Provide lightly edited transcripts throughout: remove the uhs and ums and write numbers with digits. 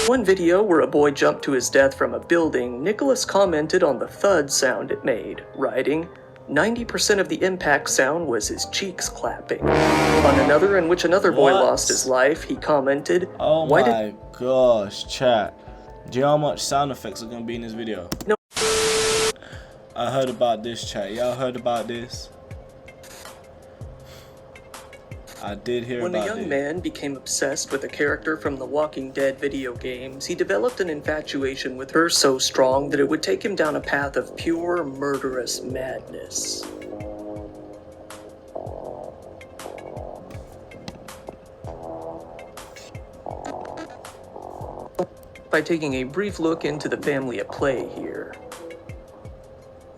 One video where a boy jumped to his death from a building, Nicholas commented on the thud sound it made, writing, 90% of the impact sound was his cheeks clapping. On another in which another boy lost his life, he commented, oh my gosh, chat. Do you know how much sound effects are going to be in this video? No. I heard about this, chat. Y'all heard about this? I did hear about it. When a young man became obsessed with a character from the Walking Dead video games, he developed an infatuation with her so strong that it would take him down a path of pure, murderous madness. By taking a brief look into the family at play here.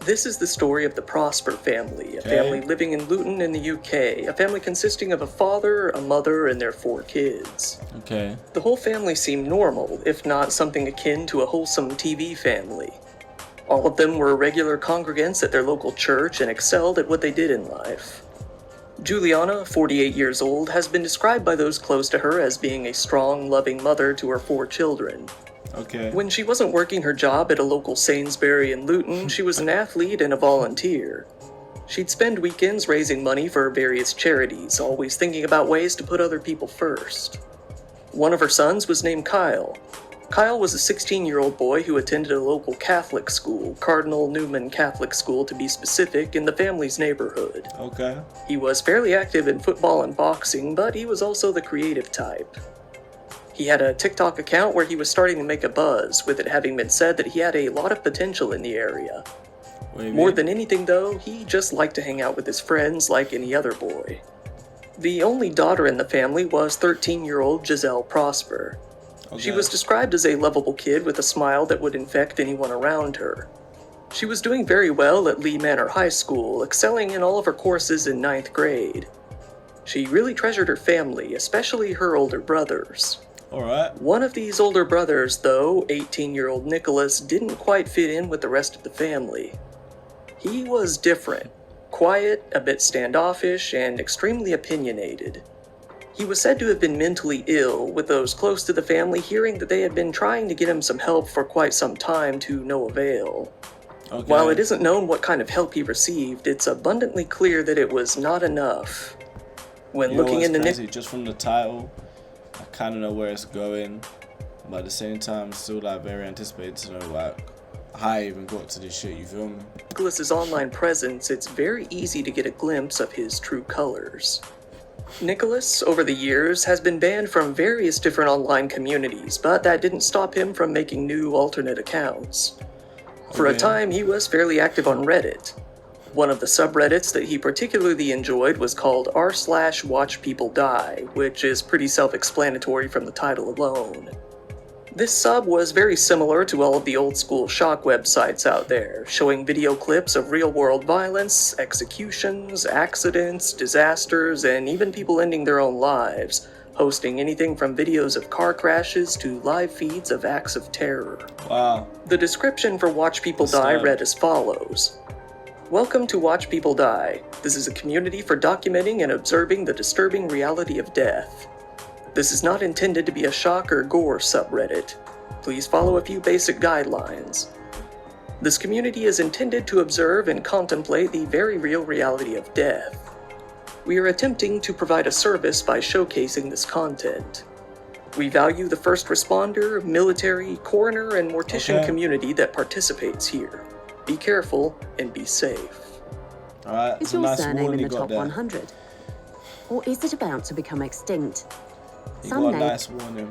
This is the story of the Prosper family, a family living in Luton in the UK, a family consisting of a father, a mother, and their 4 kids. Okay. The whole family seemed normal, if not something akin to a wholesome TV family. All of them were regular congregants at their local church and excelled at what they did in life. Juliana, 48 years old, has been described by those close to her as being a strong, loving mother to her 4 children. Okay. When she wasn't working her job at a local Sainsbury in Luton, she was an athlete and a volunteer. She'd spend weekends raising money for various charities, always thinking about ways to put other people first. One of her sons was named Kyle. Kyle was a 16-year-old boy who attended a local Catholic school, Cardinal Newman Catholic School to be specific, in the family's neighborhood. Okay. He was fairly active in football and boxing, but he was also the creative type. He had a TikTok account where he was starting to make a buzz, with it having been said that he had a lot of potential in the area. More than anything though, he just liked to hang out with his friends like any other boy. The only daughter in the family was 13-year-old Giselle Prosper. Okay. She was described as a lovable kid with a smile that would infect anyone around her. She was doing very well at Lee Manor High School, excelling in all of her courses in 9th grade. She really treasured her family, especially her older brothers. Alright. One of these older brothers, though, 18-year-old Nicholas, didn't quite fit in with the rest of the family. He was different, quiet, a bit standoffish, and extremely opinionated. He was said to have been mentally ill, with those close to the family hearing that they had been trying to get him some help for quite some time to no avail. Okay. While it isn't known what kind of help he received, it's abundantly clear that it was not enough. When looking into just from the title, I kind of know where it's going, but at the same time, still like very anticipated to know like how I even got to this shit. You feel me? Nicholas's online presence, it's very easy to get a glimpse of his true colors. Nicholas, over the years, has been banned from various different online communities, but that didn't stop him from making new alternate accounts. For a time, he was fairly active on Reddit. One of the subreddits that he particularly enjoyed was called r/WatchPeopleDie, which is pretty self-explanatory from the title alone. This sub was very similar to all of the old-school shock websites out there, showing video clips of real-world violence, executions, accidents, disasters, and even people ending their own lives, hosting anything from videos of car crashes to live feeds of acts of terror. Wow. The description for Watch People Die read as follows. Welcome to Watch People Die. This is a community for documenting and observing the disturbing reality of death. This is not intended to be a shock or gore subreddit. Please follow a few basic guidelines. This community is intended to observe and contemplate the very real reality of death. We are attempting to provide a service by showcasing this content. We value the first responder, military, coroner, and mortician community that participates here. Be careful and be safe. Alright, is your surname in the top 100? Or is it about to become extinct? You got a nice warning.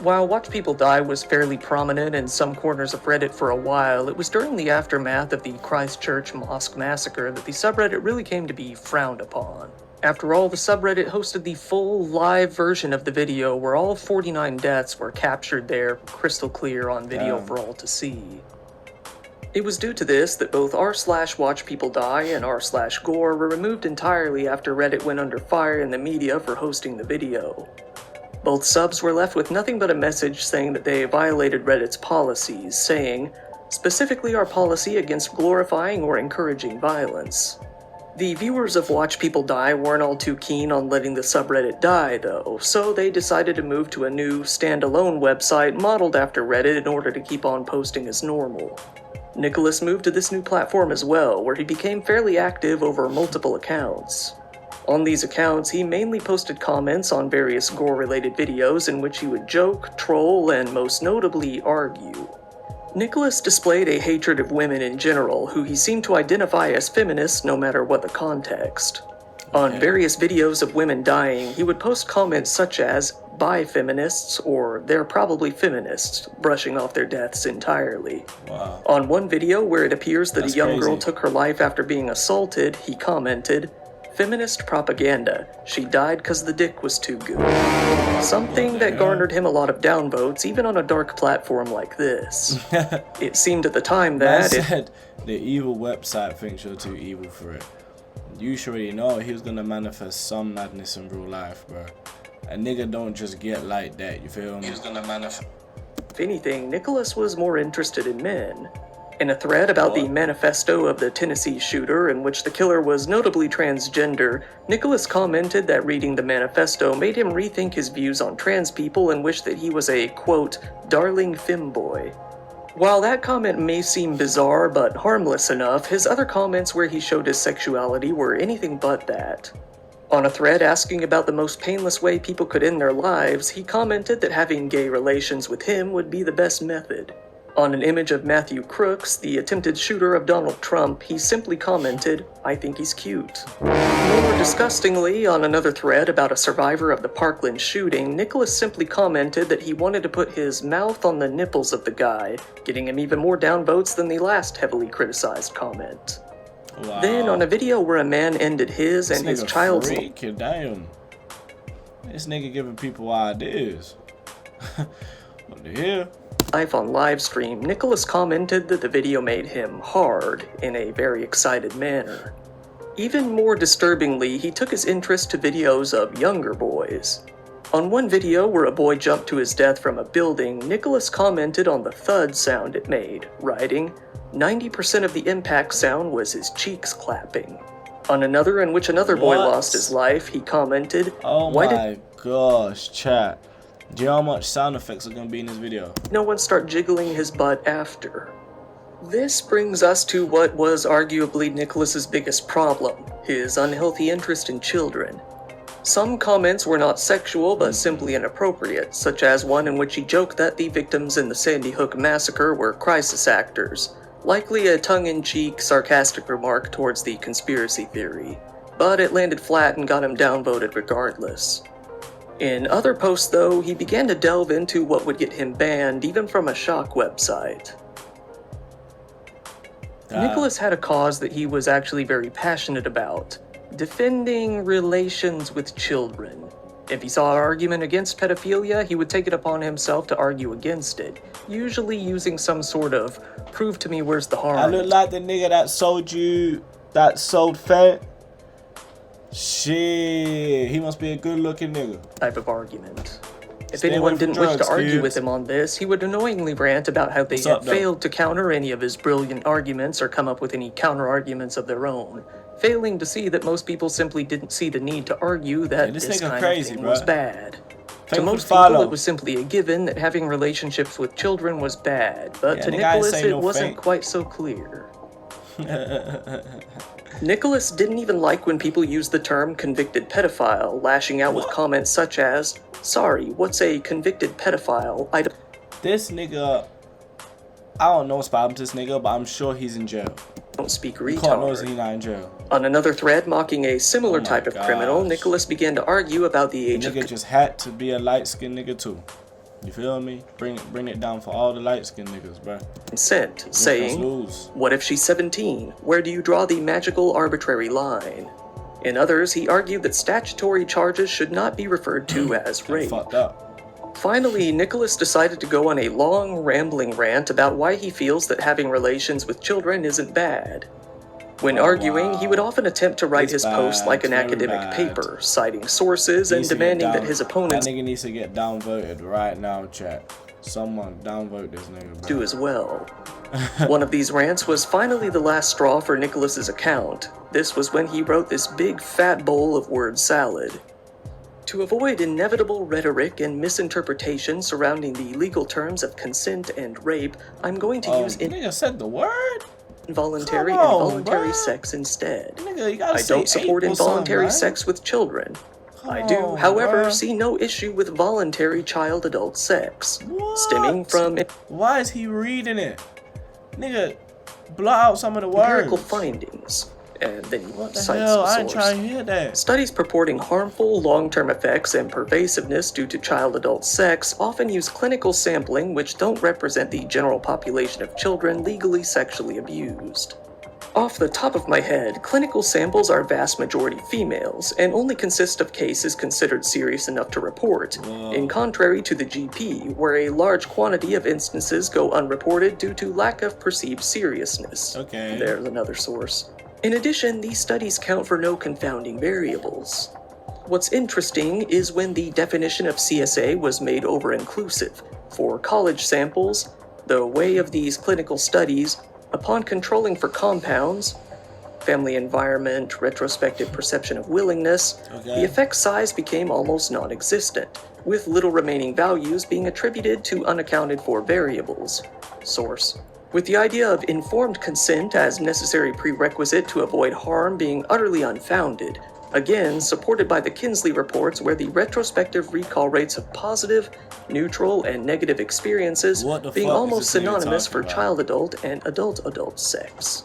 While Watch People Die was fairly prominent in some corners of Reddit for a while, it was during the aftermath of the Christchurch Mosque Massacre that the subreddit really came to be frowned upon. After all, the subreddit hosted the full, live version of the video where all 49 deaths were captured there crystal clear on video for all to see. It was due to this that both r/WatchPeopleDie and r/Gore were removed entirely after Reddit went under fire in the media for hosting the video. Both subs were left with nothing but a message saying that they violated Reddit's policies, saying, specifically our policy against glorifying or encouraging violence. The viewers of Watch People Die weren't all too keen on letting the subreddit die, though, so they decided to move to a new, standalone website modeled after Reddit in order to keep on posting as normal. Nicholas moved to this new platform as well, where he became fairly active over multiple accounts. On these accounts, he mainly posted comments on various gore-related videos in which he would joke, troll, and most notably, argue. Nicholas displayed a hatred of women in general, who he seemed to identify as feminists no matter what the context. On various videos of women dying, he would post comments such as, "Bye feminists," or "They're probably feminists," brushing off their deaths entirely. Wow. On one video where it appears that That's a young girl crazy. took her life after being assaulted, he commented, "Feminist propaganda. She died 'cause the dick was too good." Something that garnered him a lot of downvotes, even on a dark platform like this. It seemed at the time Man that said the evil website thinks you're too evil for it. You should already know he was gonna manifest some madness in real life, bro. A nigga don't just get like that, you feel me? He was gonna manifest. if anything, Nicholas was more interested in men. In a thread about the manifesto of the Tennessee shooter, in which the killer was notably transgender, Nicholas commented that reading the manifesto made him rethink his views on trans people and wished that he was a, quote, darling femboy. While that comment may seem bizarre but harmless enough, his other comments where he showed his sexuality were anything but that. On a thread asking about the most painless way people could end their lives, he commented that having gay relations with him would be the best method. On an image of Matthew Crooks, the attempted shooter of Donald Trump, he simply commented, "I think he's cute." More disgustingly, on another thread about a survivor of the Parkland shooting, Nicholas simply commented that he wanted to put his mouth on the nipples of the guy, getting him even more downvotes than the last heavily criticized comment. Wow. Then, on a video where a man ended his and his child's freak, damn. This nigga giving people ideas. What the hell? life on livestream, Nicholas commented that the video made him hard in a very excited manner. Even more disturbingly, he took his interest to videos of younger boys. On one video where a boy jumped to his death from a building, Nicholas commented on the thud sound it made, writing, 90% of the impact sound was his cheeks clapping. On another in which another boy lost his life, he commented, Oh "Why my did gosh, chat. Do you know how much sound effects are gonna be in this video? no one start jiggling his butt after?" This brings us to what was arguably Nicholas's biggest problem, his unhealthy interest in children. Some comments were not sexual but simply inappropriate, such as one in which he joked that the victims in the Sandy Hook massacre were crisis actors, likely a tongue-in-cheek, sarcastic remark towards the conspiracy theory. But it landed flat and got him downvoted regardless. In other posts, though, he began to delve into what would get him banned, even from a shock website. Nicholas had a cause that he was actually very passionate about, defending relations with children. If he saw an argument against pedophilia, he would take it upon himself to argue against it, usually using some sort of prove to me where's the harm. I look like the nigga that sold fat. Shit, he must be a good looking nigga. Type of argument. If Stay anyone away from didn't wish to drugs, argue kids. with him on this, he would annoyingly rant about how they What's had up, though? failed to counter any of his brilliant arguments or come up with any counter-arguments of their own, failing to see that most people simply didn't see the need to argue that this this nigga kind crazy, of thing bruh. was bad. To Thank you most for follow. people, it was simply a given that having relationships with children was bad, but Yeah, to nigga, I ain't Nicholas, say it no wasn't fake. quite so clear. Nicholas didn't even like when people used the term convicted pedophile, lashing out with comments such as, "Sorry, what's a convicted pedophile? I This nigga, I don't know what's happened to this nigga, but I'm sure he's in jail. don't speak You can't know he's retard." not in jail. On another thread mocking a similar Oh my type of criminal, gosh. Nicholas began to argue about the The age of nigga just had to be a light skinned nigga too. You feel me? Bring it down for all the light skinned niggas, bruh. consent, Let's saying, lose. "What if she's 17? Where do you draw the magical arbitrary line?" In others, he argued that statutory charges should not be referred to as rape. Fucked up. Finally, Nicholas decided to go on a long, rambling rant about why he feels that having relations with children isn't bad. When arguing, he would often attempt to write It's his posts bad, like an it's very academic bad. paper, citing sources and Needs to get demanding that down- his opponents That nigga needs to get downvoted right now, chat. Someone downvote this nigga, bro. Do as well. One of these rants was finally the last straw for Nicholas's account. This was when he wrote this big fat bowl of word salad. To avoid inevitable rhetoric and misinterpretation surrounding the legal terms of consent and rape, I'm going to use nigga said the word? Involuntary Come and on, voluntary bruh. sex instead. Nigga, you gotta I say don't support ape or something, involuntary right? sex with children. I Come do, on, however, bruh. see no issue with voluntary child-adult sex, What? stemming from Why is he reading it? Nigga, blot out some of the empirical words. findings, and then What the cites hell? the I ain't source. trying to hear that. Studies purporting harmful long-term effects and pervasiveness due to child-adult sex often use clinical sampling which don't represent the general population of children legally sexually abused. Off the top of my head, clinical samples are vast majority females and only consist of cases considered serious enough to report, in contrary to the GP, where a large quantity of instances go unreported due to lack of perceived seriousness. Okay. There's another source. In addition, these studies count for no confounding variables. What's interesting is when the definition of CSA was made over-inclusive. For college samples, the way of these clinical studies, upon controlling for compounds, family environment, retrospective perception of willingness, Okay. the effect size became almost non-existent, with little remaining values being attributed to unaccounted for variables. Source. With the idea of informed consent as necessary prerequisite to avoid harm being utterly unfounded, again supported by the Kinsley reports where the retrospective recall rates of positive, neutral, and negative experiences What the being fuck is almost this nigga synonymous talking for about? child-adult and adult-adult sex.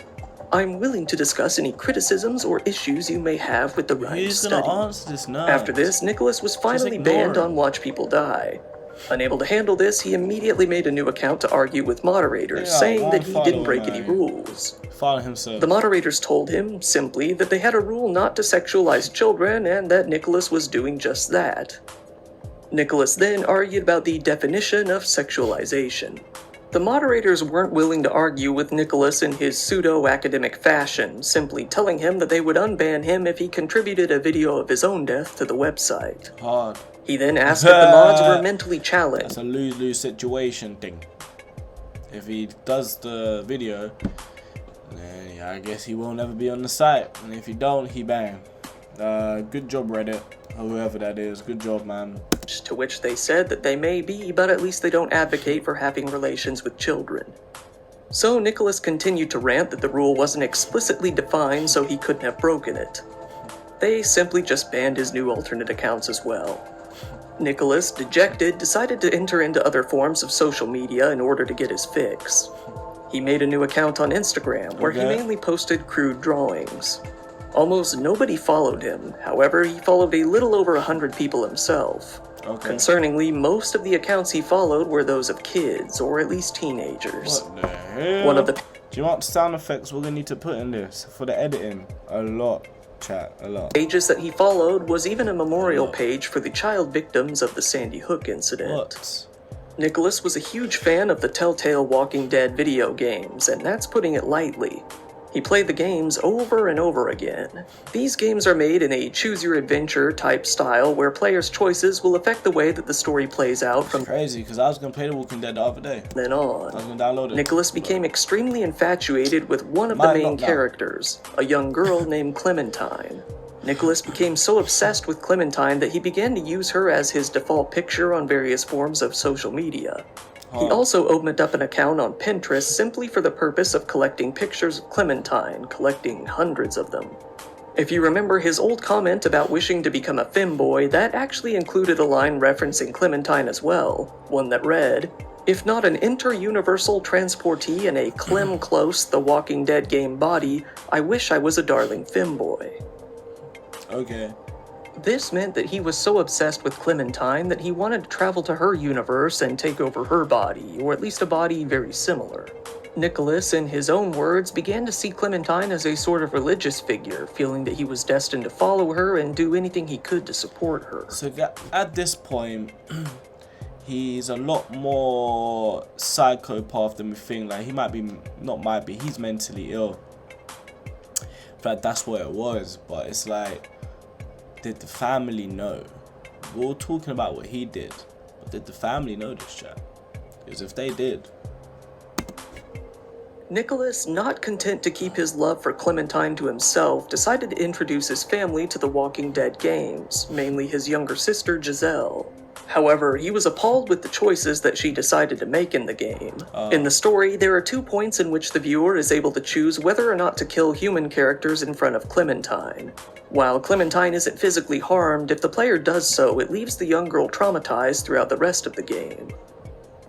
I'm willing to discuss any criticisms or issues you may have with the rhyme He's gonna study. answer this now. After this, Nicholas was finally ignore banned him. on Watch People Die. Unable to handle this, he immediately made a new account to argue with moderators, Yeah, saying one that he didn't follower, break any man. rules. Follow himself. The moderators told him, simply, that they had a rule not to sexualize children and that Nicholas was doing just that. Nicholas then argued about the definition of sexualization. The moderators weren't willing to argue with Nicholas in his pseudo-academic fashion, simply telling him that they would unban him if he contributed a video of his own death to the website. Hard. He then asked if the mods were mentally challenged. That's a lose-lose situation thing. If he does the video, then yeah, I guess he will never be on the site. And if he don't, he banned. Good job, Reddit. Or whoever that is. Good job, man. To which they said that they may be, but at least they don't advocate for having relations with children. So Nicholas continued to rant that the rule wasn't explicitly defined, so he couldn't have broken it. They simply just banned his new alternate accounts as well. Nicholas, dejected, decided to enter into other forms of social media in order to get his fix. He made a new account on Instagram, where he Okay. mainly posted crude drawings. Almost nobody followed him, however, he followed a little over 100 people himself. Okay. Concerningly, most of the accounts he followed were those of kids, or at least teenagers. What the hell? One of the Do you know what sound effects we're gonna need to put in this for the editing? A lot, chat, a lot. pages that he followed was even a memorial page for the child victims of the Sandy Hook incident. What? Nicholas was a huge fan of the Telltale Walking Dead video games, and that's putting it lightly. He played the games over and over again. These games are made in a choose-your-adventure type style where players' choices will affect the way that the story plays out from Crazy, because I was gonna play The Walking Dead the other day. then I on. was gonna download it. Nicholas became extremely infatuated with one of the Might main not now. characters, a young girl named Clementine. Nicholas became so obsessed with Clementine that he began to use her as his default picture on various forms of social media. He also opened up an account on Pinterest simply for the purpose of collecting pictures of Clementine, collecting hundreds of them. If you remember his old comment about wishing to become a femboy, that actually included a line referencing Clementine as well, one that read, "If not an inter-universal transportee in a Clem-close The Walking Dead game body, I wish I was a darling femboy." Okay. This meant that he was so obsessed with Clementine that he wanted to travel to her universe and take over her body, or at least a body very similar. Nicholas, in his own words, began to see Clementine as a sort of religious figure, feeling that he was destined to follow her and do anything he could to support her. So at this point, he's a lot more psychopath than we think. Like, he might be, not might be, he's mentally ill. In fact, that's what it was. But it's like, did the family know? We're all talking about what he did, but did the family know this, chat? Because if they did... Nicholas, not content to keep his love for Clementine to himself, decided to introduce his family to the Walking Dead games, mainly his younger sister Giselle. However, he was appalled with the choices that she decided to make in the game. In the story, there are 2 points in which the viewer is able to choose whether or not to kill human characters in front of Clementine. While Clementine isn't physically harmed, if the player does so, it leaves the young girl traumatized throughout the rest of the game.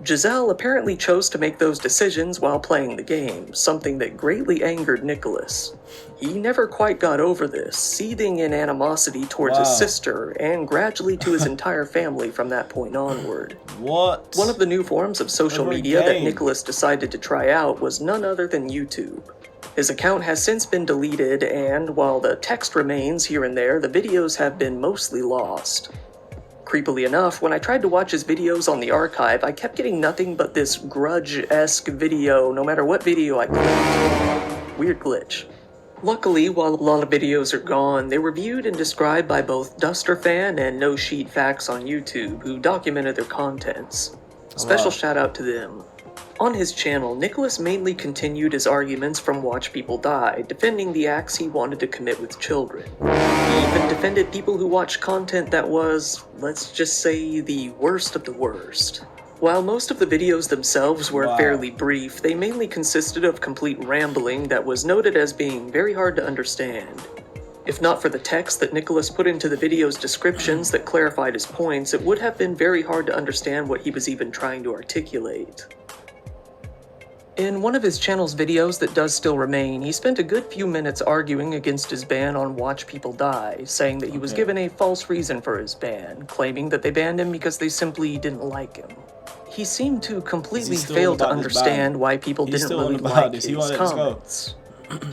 Giselle apparently chose to make those decisions while playing the game, something that greatly angered Nicholas. He never quite got over this, seething in animosity towards his sister and gradually to his entire family from that point onward. What? One of the new forms of social media that Nicholas decided to try out was none other than YouTube. His account has since been deleted, and while the text remains here and there, the videos have been mostly lost. Creepily enough, when I tried to watch his videos on the archive, I kept getting nothing but this grudge-esque video no matter what video I clicked. Weird glitch. Luckily, while a lot of videos are gone, they were viewed and described by both Dusterfan and No Sheet Facts on YouTube, who documented their contents. Special shout out to them. On his channel, Nicholas mainly continued his arguments from Watch People Die, defending the acts he wanted to commit with children. He even defended people who watched content that was, let's just say, the worst of the worst. While most of the videos themselves were fairly brief, they mainly consisted of complete rambling that was noted as being very hard to understand. If not for the text that Nicholas put into the video's descriptions that clarified his points, it would have been very hard to understand what he was even trying to articulate. In one of his channel's videos that does still remain, he spent a good few minutes arguing against his ban on Watch People Die, saying that he was given a false reason for his ban, claiming that they banned him because they simply didn't like him. He seemed to completely fail to understand why people didn't really like his comments.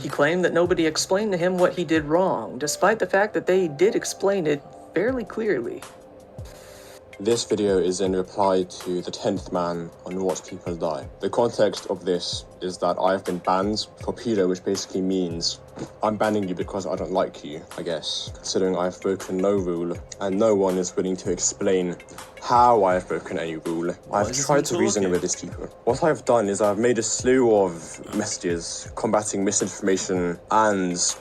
He claimed that nobody explained to him what he did wrong, despite the fact that they did explain it fairly clearly. This video is in reply to the 10th man on Watch People Die. The context of this is that I've been banned for pedo, which basically means I'm banning you because I don't like you, I guess, considering I've broken no rule, and no one is willing to explain how I've broken any rule. I've tried to reason with these people. What I've done is I've made a slew of messages combating misinformation and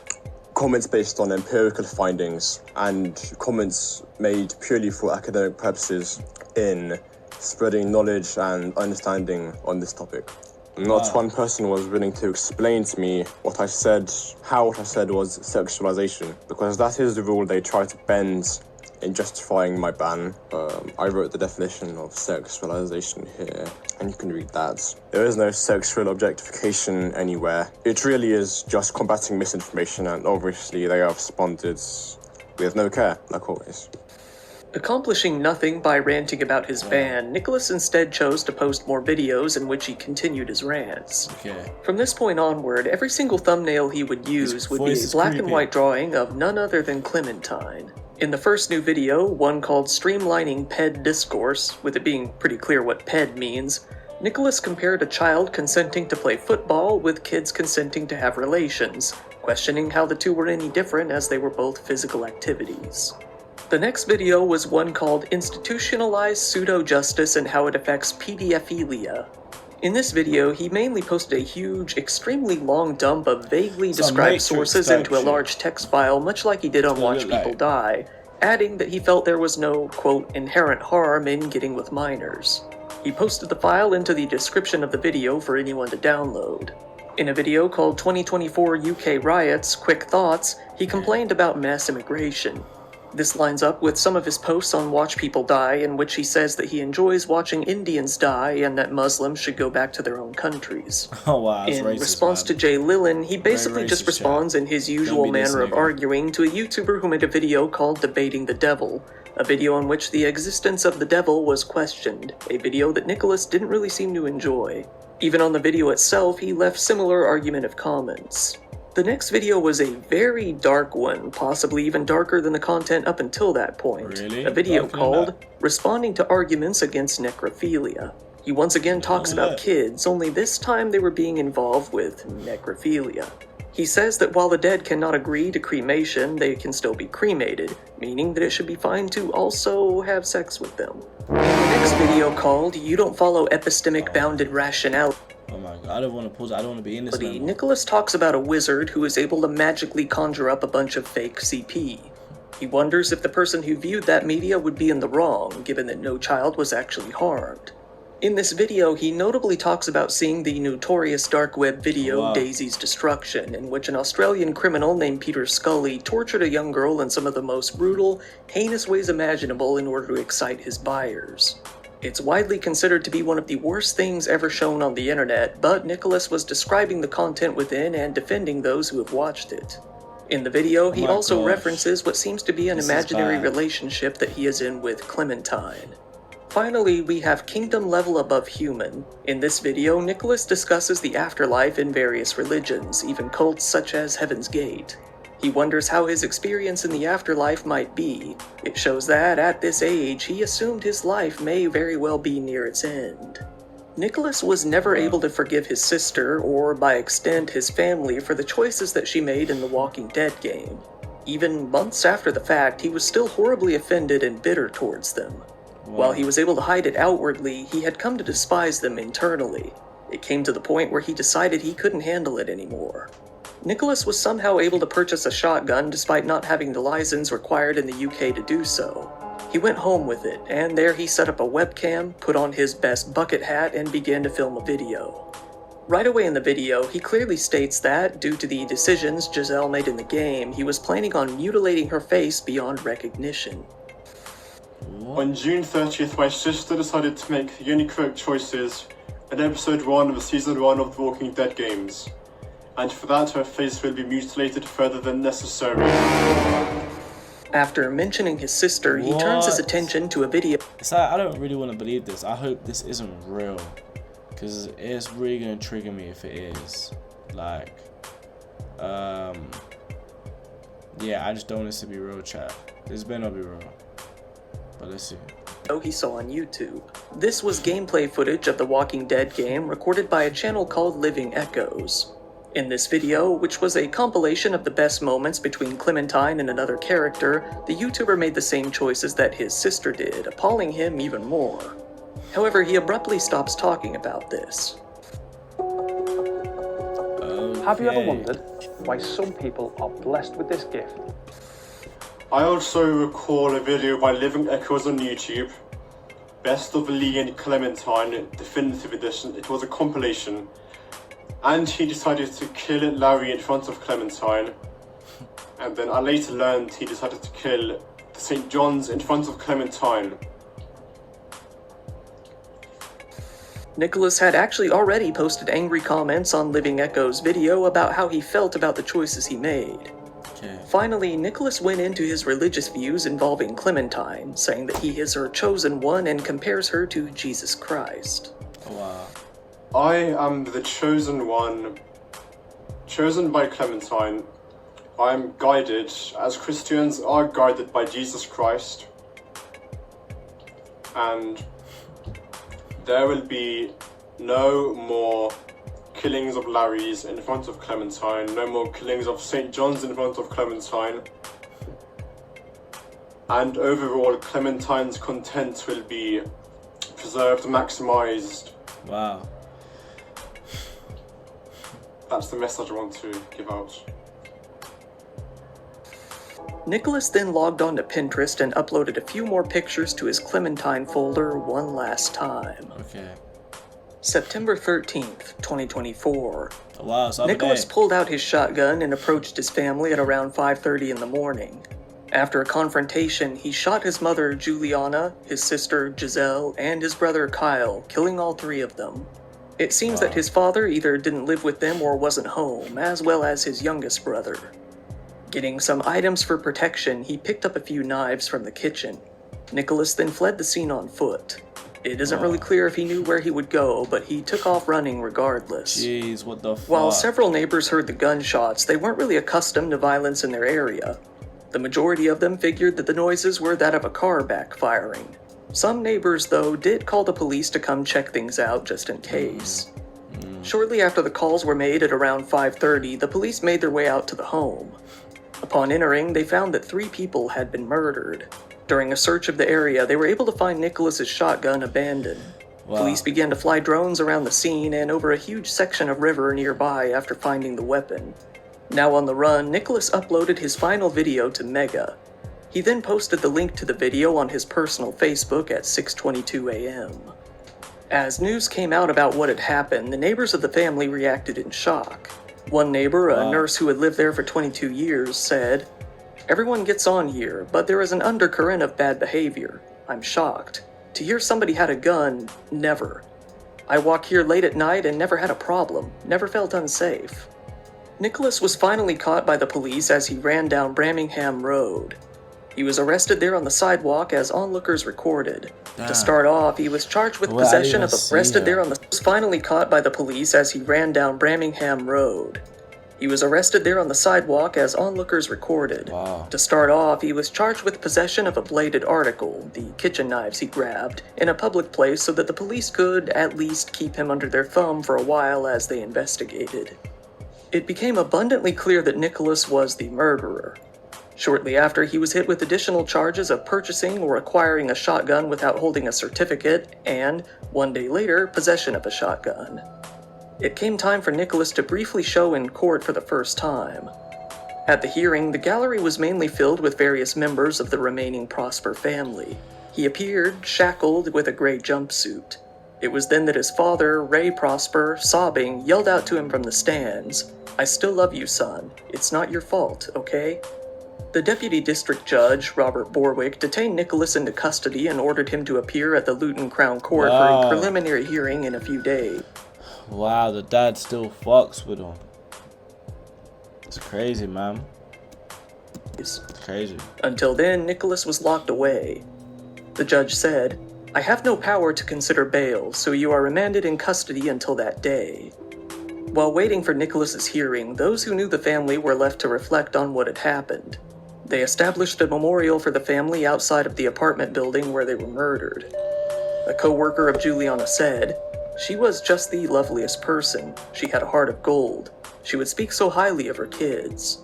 comments based on empirical findings and comments made purely for academic purposes in spreading knowledge and understanding on this topic. Not one person was willing to explain to me what I said, how what I said was sexualization, because that is the rule they try to bend in justifying my ban. I wrote the definition of sexualization here, and you can read that. There is no sexual objectification anywhere. It really is just combating misinformation, and obviously they have responded with no care, like always. Accomplishing nothing by ranting about his ban, Nicholas instead chose to post more videos in which he continued his rants. From this point onward, every single thumbnail he would use would be a black and white drawing of none other than Clementine. In the first new video, one called Streamlining PED Discourse, with it being pretty clear what PED means, Nicholas compared a child consenting to play football with kids consenting to have relations, questioning how the two were any different as they were both physical activities. The next video was one called Institutionalized Pseudo-Justice and How It Affects Pedophilia. In this video, he mainly posted a huge, extremely long dump of vaguely described sources into a large text file, much like he did on Watch People Die, adding that he felt there was no, quote, inherent harm in getting with minors. He posted the file into the description of the video for anyone to download. In a video called 2024 UK Riots, Quick Thoughts, he complained about mass immigration. This lines up with some of his posts on Watch People Die, in which he says that he enjoys watching Indians die and that Muslims should go back to their own countries. In response to Jay Lillen, he basically just responds in his usual manner of arguing to a YouTuber who made a video called Debating the Devil, a video in which the existence of the devil was questioned, a video that Nicholas didn't really seem to enjoy. Even on the video itself, he left similar argumentative comments. The next video was a very dark one, possibly even darker than the content up until that point. A video called Responding to Arguments Against Necrophilia. He once again talks about kids, only this time they were being involved with necrophilia. He says that while the dead cannot agree to cremation, they can still be cremated, meaning that it should be fine to also have sex with them. In the next video, video called "You Don't Follow Epistemic Bounded Rationality," Oh my god, I don't want to pause. I don't want to be in this no more. Nicholas talks about a wizard who is able to magically conjure up a bunch of fake CP. He wonders if the person who viewed that media would be in the wrong, given that no child was actually harmed. In this video, he notably talks about seeing the notorious dark web video Daisy's Destruction, in which an Australian criminal named Peter Scully tortured a young girl in some of the most brutal, heinous ways imaginable in order to excite his buyers. It's widely considered to be one of the worst things ever shown on the internet, but Nicholas was describing the content within and defending those who have watched it. In the video, he also references what seems to be an imaginary relationship that he is in with Clementine. Finally, we have Kingdom Level Above Human. In this video, Nicholas discusses the afterlife in various religions, even cults such as Heaven's Gate. He wonders how his experience in the afterlife might be. It shows that, at this age, he assumed his life may very well be near its end. Nicholas was never able to forgive his sister, or by extent his family, for the choices that she made in the Walking Dead game. Even months after the fact, he was still horribly offended and bitter towards them. While he was able to hide it outwardly, he had come to despise them internally. It came to the point where he decided he couldn't handle it anymore. Nicholas was somehow able to purchase a shotgun despite not having the license required in the UK to do so. He went home with it, and there he set up a webcam, put on his best bucket hat, and began to film a video. Right away in the video, he clearly states that, due to the decisions Giselle made in the game, he was planning on mutilating her face beyond recognition. On June 30th, my sister decided to make the only correct choices in episode 1 of season 1 of the Walking Dead games, and for that her face will be mutilated further than necessary. After mentioning his sister, he turns his attention to a video. It's like, I don't really want to believe this. I hope this isn't real, because it's really going to trigger me if it is. Like, yeah, I just don't want this to be real, chat. This better not be real. But let's see. He saw on YouTube. This was gameplay footage of the Walking Dead game recorded by a channel called Living Echoes. In this video, which was a compilation of the best moments between Clementine and another character, the YouTuber made the same choices that his sister did, appalling him even more. However, he abruptly stops talking about this. Have you ever wondered why some people are blessed with this gift? I also recall a video by Living Echoes on YouTube, Best of Lee and Clementine Definitive Edition. It was a compilation, and he decided to kill Larry in front of Clementine, and then I later learned he decided to kill the St. John's in front of Clementine. Nicholas had actually already posted angry comments on Living Echoes' video about how he felt about the choices he made. Finally, Nicholas went into his religious views involving Clementine, saying that he is her chosen one and compares her to Jesus Christ. Wow. I am the chosen one, chosen by Clementine. I am guided, as Christians are guided by Jesus Christ. And there will be no more killings of Larrys in front of Clementine, no more killings of St. John's in front of Clementine, and overall Clementine's content will be preserved, maximized. Wow. That's the message I want to give out. Nicholas then logged on to Pinterest and uploaded a few more pictures to his Clementine folder one last time. Okay. September 13th, 2024. Wow, so Nicholas pulled out his shotgun and approached his family at around 5:30 in the morning. After a confrontation, he shot his mother, Juliana, his sister, Giselle, and his brother, Kyle, killing all three of them. It seems that his father either didn't live with them or wasn't home, as well as his youngest brother. Getting some items for protection, he picked up a few knives from the kitchen. Nicholas then fled the scene on foot. It isn't really clear if he knew where he would go, but he took off running regardless. Jeez, what the fuck? While several neighbors heard the gunshots, they weren't really accustomed to violence in their area. The majority of them figured that the noises were that of a car backfiring. Some neighbors, though, did call the police to come check things out just in case. Shortly after the calls were made at around 5:30, the police made their way out to the home. Upon entering, they found that 3 people had been murdered. During a search of the area, they were able to find Nicholas's shotgun abandoned. Wow. Police began to fly drones around the scene and over a huge section of river nearby after finding the weapon. Now on the run, Nicholas uploaded his final video to Mega. He then posted the link to the video on his personal Facebook at 6:22 a.m. As news came out about what had happened, the neighbors of the family reacted in shock. One neighbor, a nurse who had lived there for 22 years, said, "Everyone gets on here, but there is an undercurrent of bad behavior. I'm shocked. To hear somebody had a gun, never. I walk here late at night and never had a problem, never felt unsafe." Nicholas was finally caught by the police as he ran down Birmingham Road. He was arrested there on the sidewalk as onlookers recorded. To start off, he was charged with possession of was finally caught by the police as he ran down Birmingham Road. He was arrested there on the sidewalk as onlookers recorded. Wow. To start off, he was charged with possession of a bladed article, the kitchen knives he grabbed, in a public place so that the police could at least keep him under their thumb for a while as they investigated. It became abundantly clear that Nicholas was the murderer. Shortly after, he was hit with additional charges of purchasing or acquiring a shotgun without holding a certificate, and, 1 day later, possession of a shotgun. It came time for Nicholas to briefly show in court for the first time. At the hearing, the gallery was mainly filled with various members of the remaining Prosper family. He appeared, shackled, with a gray jumpsuit. It was then that his father, Ray Prosper, sobbing, yelled out to him from the stands, "I still love you, son. It's not your fault, okay?" The deputy district judge, Robert Borwick, detained Nicholas into custody and ordered him to appear at the Luton Crown Court for a preliminary hearing in a few days. Wow, the dad still fucks with him. It's crazy, man. It's crazy. Until then, Nicholas was locked away. The judge said, "I have no power to consider bail, so you are remanded in custody until that day." While waiting for Nicholas's hearing, those who knew the family were left to reflect on what had happened. They established a memorial for the family outside of the apartment building where they were murdered. A co-worker of Juliana said, "She was just the loveliest person. She had a heart of gold. She would speak so highly of her kids."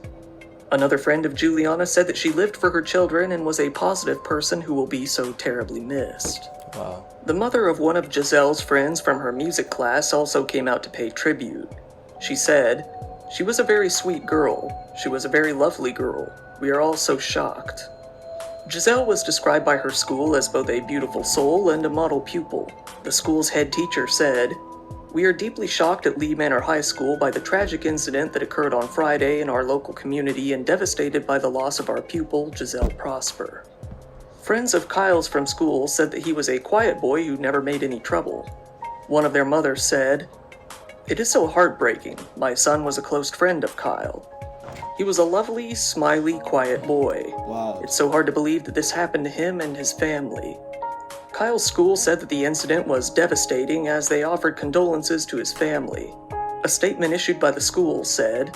Another friend of Juliana said that she lived for her children and was a positive person who will be so terribly missed. Wow. The mother of one of Giselle's friends from her music class also came out to pay tribute. She said, "She was a very sweet girl. She was a very lovely girl. We are all so shocked." Giselle was described by her school as both a beautiful soul and a model pupil. The school's head teacher said, "We are deeply shocked at Lee Manor High School by the tragic incident that occurred on Friday in our local community and devastated by the loss of our pupil, Giselle Prosper." Friends of Kyle's from school said that he was a quiet boy who never made any trouble. One of their mothers said, "It is so heartbreaking. My son was a close friend of Kyle. He was a lovely, smiley, quiet boy. Wow. It's so hard to believe that this happened to him and his family." Kyle's school said that the incident was devastating as they offered condolences to his family. A statement issued by the school said,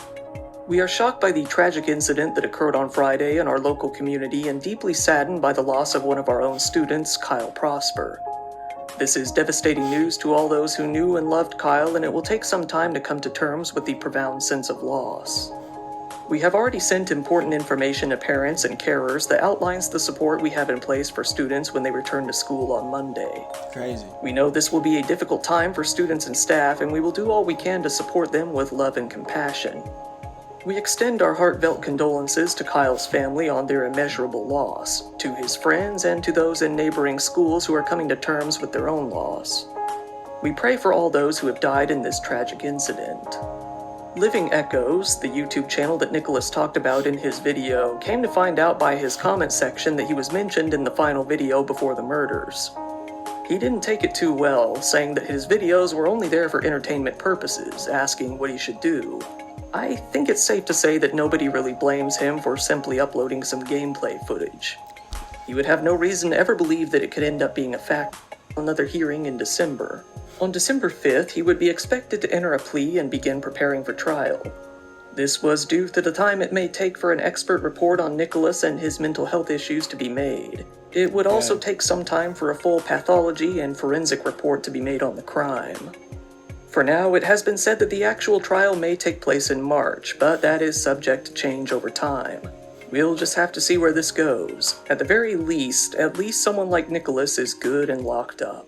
"We are shocked by the tragic incident that occurred on Friday in our local community and deeply saddened by the loss of one of our own students, Kyle Prosper. This is devastating news to all those who knew and loved Kyle, and it will take some time to come to terms with the profound sense of loss. We have already sent important information to parents and carers that outlines the support we have in place for students when they return to school on Monday. Crazy. We know this will be a difficult time for students and staff, and we will do all we can to support them with love and compassion. We extend our heartfelt condolences to Kyle's family on their immeasurable loss, to his friends, and to those in neighboring schools who are coming to terms with their own loss. We pray for all those who have died in this tragic incident." Living Echoes, the YouTube channel that Nicholas talked about in his video, came to find out by his comment section that he was mentioned in the final video before the murders. He didn't take it too well, saying that his videos were only there for entertainment purposes, asking what he should do. I think it's safe to say that nobody really blames him for simply uploading some gameplay footage. He would have no reason to ever believe that it could end up being a fact at another hearing in December. On December 5th, he would be expected to enter a plea and begin preparing for trial. This was due to the time it may take for an expert report on Nicholas and his mental health issues to be made. It would also take some time for a full pathology and forensic report to be made on the crime. For now, it has been said that the actual trial may take place in March, but that is subject to change over time. We'll just have to see where this goes. At the very least, at least someone like Nicholas is good and locked up.